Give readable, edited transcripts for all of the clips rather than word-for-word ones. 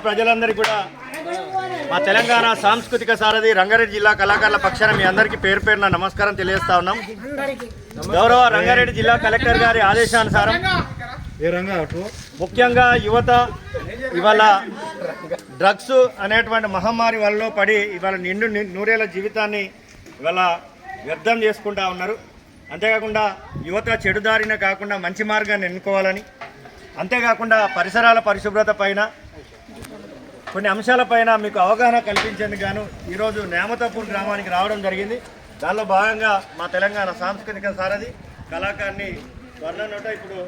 ప్రజలందరికీ కూడా మా తెలంగాణ సాంస్కృతిక సారథి రంగారెడ్డి జిల్లా కళాకారుల పక్షాన మీ అందరికీ పేరు పేరున నమస్కారం తెలియజేస్తా ఉన్నాం. గౌరవ రంగారెడ్డి జిల్లా కలెక్టర్ గారి ఆదేశానుసారం ముఖ్యంగా యువత ఇవాళ డ్రగ్స్ అనేటువంటి మహమ్మారి వల్ల పడి ఇవాళ నూరేళ్ల జీవితాన్ని ఇవాళ వ్యర్థం చేసుకుంటా ఉన్నారు. అంతేకాకుండా యువత చెడుదారిన కాకుండా మంచి మార్గాన్ని ఎన్నుకోవాలని, అంతేకాకుండా పరిసరాల పరిశుభ్రత పైన కొన్ని అంశాలపైన మీకు అవగాహన కల్పించేందుకు గాను ఈరోజు న్యామతాపూర్ గ్రామానికి రావడం జరిగింది. దానిలో భాగంగా మా తెలంగాణ సాంస్కృతిక సారథి కళాకారిని వర్ణనోట ఇప్పుడు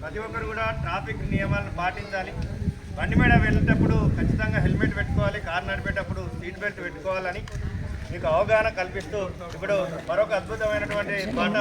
ప్రతి ఒక్కరు కూడా ట్రాఫిక్ నియమాలను పాటించాలి. బండి మీద వెళ్ళేటప్పుడు ఖచ్చితంగా హెల్మెట్ పెట్టుకోవాలి, కారు నడిపేటప్పుడు సీట్ బెల్ట్ పెట్టుకోవాలని మీకు అవగాహన కల్పిస్తూ ఇప్పుడు మరొక అద్భుతమైనటువంటి పాట